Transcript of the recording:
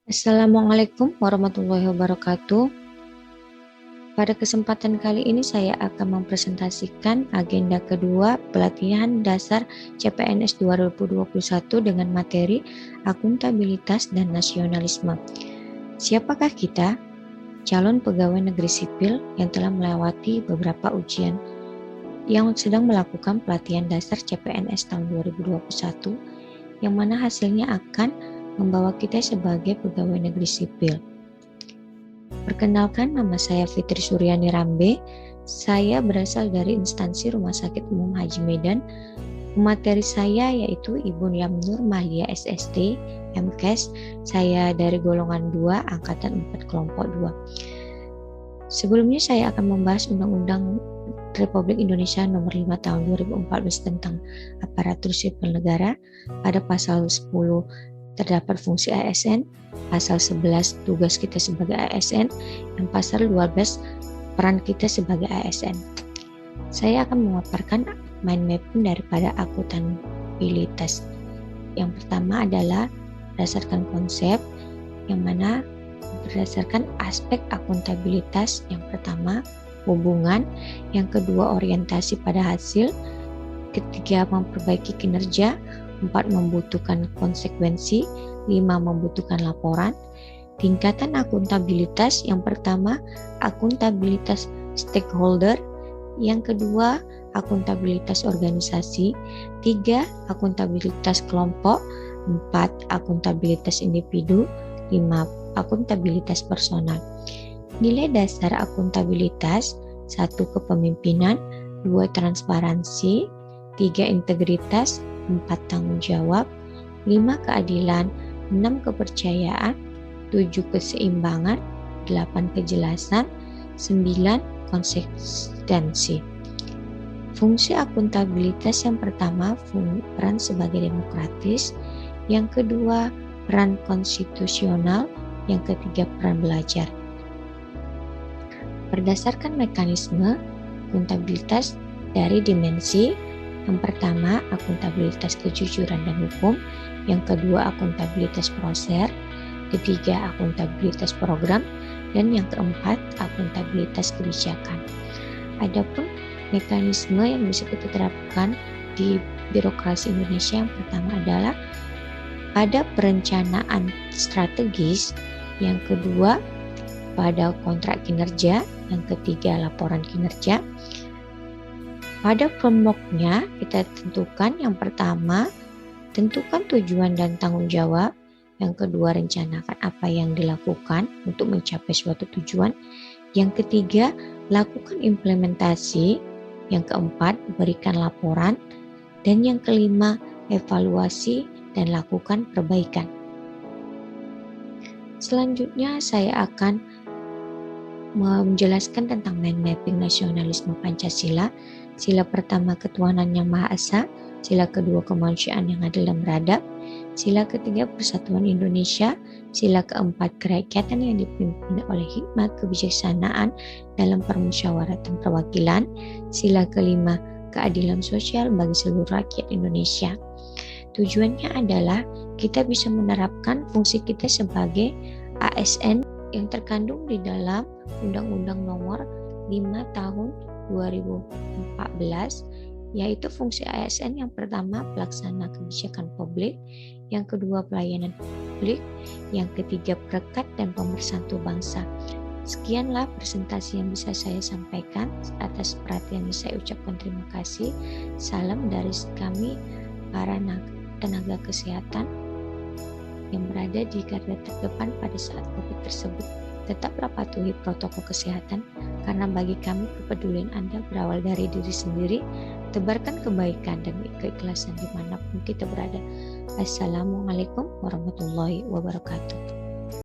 Assalamualaikum warahmatullahi wabarakatuh. Pada kesempatan kali ini saya akan mempresentasikan agenda kedua pelatihan dasar CPNS 2021 dengan materi akuntabilitas dan nasionalisme. Siapakah kita? Calon pegawai negeri sipil yang telah melewati beberapa ujian yang sedang melakukan pelatihan dasar CPNS tahun 2021 yang mana hasilnya akan membawa kita sebagai pegawai negeri sipil. Perkenalkan, nama saya Fitri Suryani Rambe. Saya berasal dari instansi Rumah Sakit Umum Haji Medan. Pemateri saya yaitu Ibu Yamnur Mahlia SST, MKes. Saya dari golongan 2, angkatan 4 kelompok 2. Sebelumnya saya akan membahas Undang-Undang Republik Indonesia Nomor 5 Tahun 2014 tentang aparatur sipil negara. Pada pasal 10 terdapat fungsi ASN, pasal 11 tugas kita sebagai ASN, dan pasal 12 peran kita sebagai ASN. Saya akan memaparkan mind mapping daripada akuntabilitas. Yang pertama adalah berdasarkan konsep, yang mana berdasarkan aspek akuntabilitas. Yang pertama, hubungan. Yang kedua, orientasi pada hasil. Ketiga, memperbaiki kinerja. 4, membutuhkan konsekuensi. 5, membutuhkan laporan. Tingkatan akuntabilitas, yang pertama akuntabilitas stakeholder, yang kedua akuntabilitas organisasi, 3, akuntabilitas kelompok, 4, akuntabilitas individu, 5, akuntabilitas personal. Nilai dasar akuntabilitas: 1, kepemimpinan, 2, transparansi, 3, integritas, 4, tanggung jawab, 5, keadilan, 6, kepercayaan, 7, keseimbangan, 8, kejelasan, 9, konsistensi. Fungsi akuntabilitas: yang pertama, peran sebagai demokratis, yang kedua, peran konstitusional, yang ketiga, peran belajar. Berdasarkan mekanisme akuntabilitas dari dimensi: yang pertama, akuntabilitas kejujuran dan hukum, yang kedua, akuntabilitas proses, ketiga, akuntabilitas program, dan yang keempat, akuntabilitas kebijakan. Adapun mekanisme yang bisa kita terapkan di birokrasi Indonesia, yang pertama adalah pada perencanaan strategis, yang kedua pada kontrak kinerja, yang ketiga laporan kinerja. Pada framework-nya kita tentukan: yang pertama, tentukan tujuan dan tanggung jawab, yang kedua, rencanakan apa yang dilakukan untuk mencapai suatu tujuan, yang ketiga, lakukan implementasi, yang keempat, berikan laporan, dan yang kelima, evaluasi dan lakukan perbaikan. Selanjutnya saya akan menjelaskan tentang mind mapping nasionalisme Pancasila. Sila pertama, ketuhanan yang Maha Esa. Sila kedua, kemanusiaan yang adil dan beradab. Sila ketiga, persatuan Indonesia. Sila keempat, kerakyatan yang dipimpin oleh hikmat kebijaksanaan dalam permusyawaratan perwakilan. Sila kelima, keadilan sosial bagi seluruh rakyat Indonesia. Tujuannya adalah kita bisa menerapkan fungsi kita sebagai ASN yang terkandung di dalam Undang-Undang Nomor 5 Tahun 2014, yaitu fungsi ASN: yang pertama, pelaksana kebijakan publik, yang kedua, pelayanan publik, yang ketiga, perekat dan pemersatu bangsa. Sekianlah presentasi yang bisa saya sampaikan. Atas perhatiannya saya ucapkan terima kasih. Salam dari kami para tenaga kesehatan yang berada di garda terdepan pada saat COVID tersebut. Tetaplah patuhi protokol kesehatan, karena bagi kami kepedulian Anda berawal dari diri sendiri. Tebarkan kebaikan dan keikhlasan dimanapun kita berada. Assalamualaikum warahmatullahi wabarakatuh.